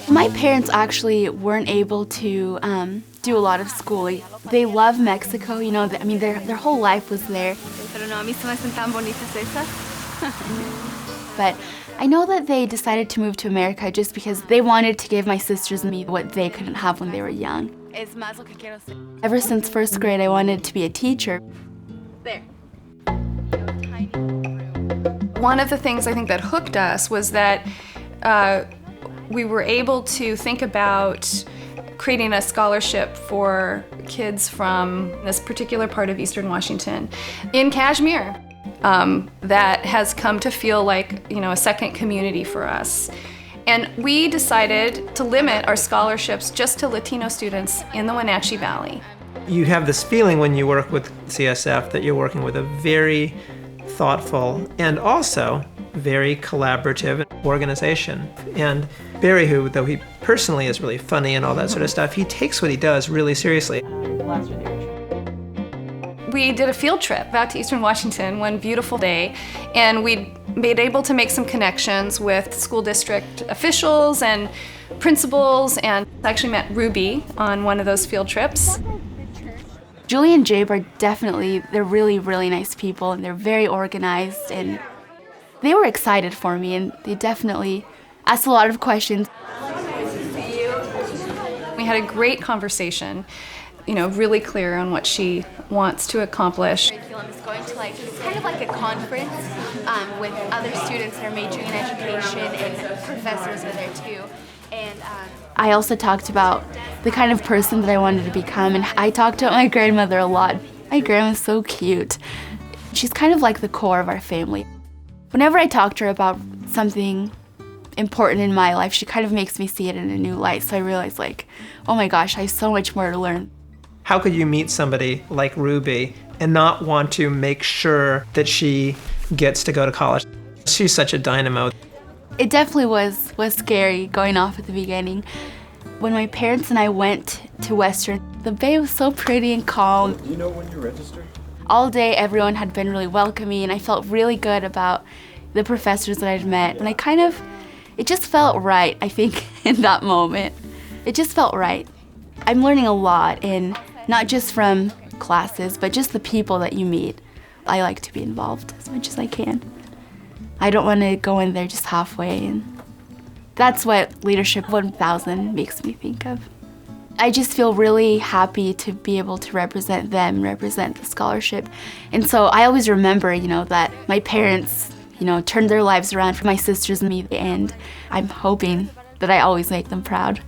My parents actually weren't able to do a lot of school. They love Mexico, you know, I mean, their whole life was there. But I know that they decided to move to America just because they wanted to give my sisters and me what they couldn't have when they were young. Ever since first grade, I wanted to be a teacher. There. One of the things I think that hooked us was that we were able to think about creating a scholarship for kids from this particular part of Eastern Washington in Kashmir that has come to feel like, you know, a second community for us. And we decided to limit our scholarships just to Latino students in the Wenatchee Valley. You have this feeling when you work with CSF that you're working with a very thoughtful and also very collaborative organization. And Barry, who, though he personally is really funny and all that sort of stuff, he takes what he does really seriously. We did a field trip out to Eastern Washington one beautiful day, and we made able to make some connections with school district officials and principals, and actually met Ruby on one of those field trips. Julie and Jabe are they're really, really nice people, and they're very organized, and they were excited for me, and they definitely asked a lot of questions. We had a great conversation, you know, really clear on what she wants to accomplish. Curriculum is going to it's kind of like a conference with other students that are majoring in education, and professors are there too. And I also talked about the kind of person that I wanted to become, and I talked about my grandmother a lot. My grandma's so cute. She's kind of like the core of our family. Whenever I talk to her about something important in my life, she kind of makes me see it in a new light. So I realized, like, oh my gosh, I have so much more to learn. How could you meet somebody like Ruby and not want to make sure that she gets to go to college? She's such a dynamo. It definitely was scary going off at the beginning. When my parents and I went to Western, the bay was so pretty and calm. Do you know when you registered? All day, everyone had been really welcoming, and I felt really good about the professors that I'd met. And it just felt right, I think, in that moment. It just felt right. I'm learning a lot, and not just from classes, but just the people that you meet. I like to be involved as much as I can. I don't want to go in there just halfway, and that's what Leadership 1000 makes me think of. I just feel really happy to be able to represent them, represent the scholarship. And so I always remember, you know, that my parents, you know, turned their lives around for my sisters and me, and I'm hoping that I always make them proud.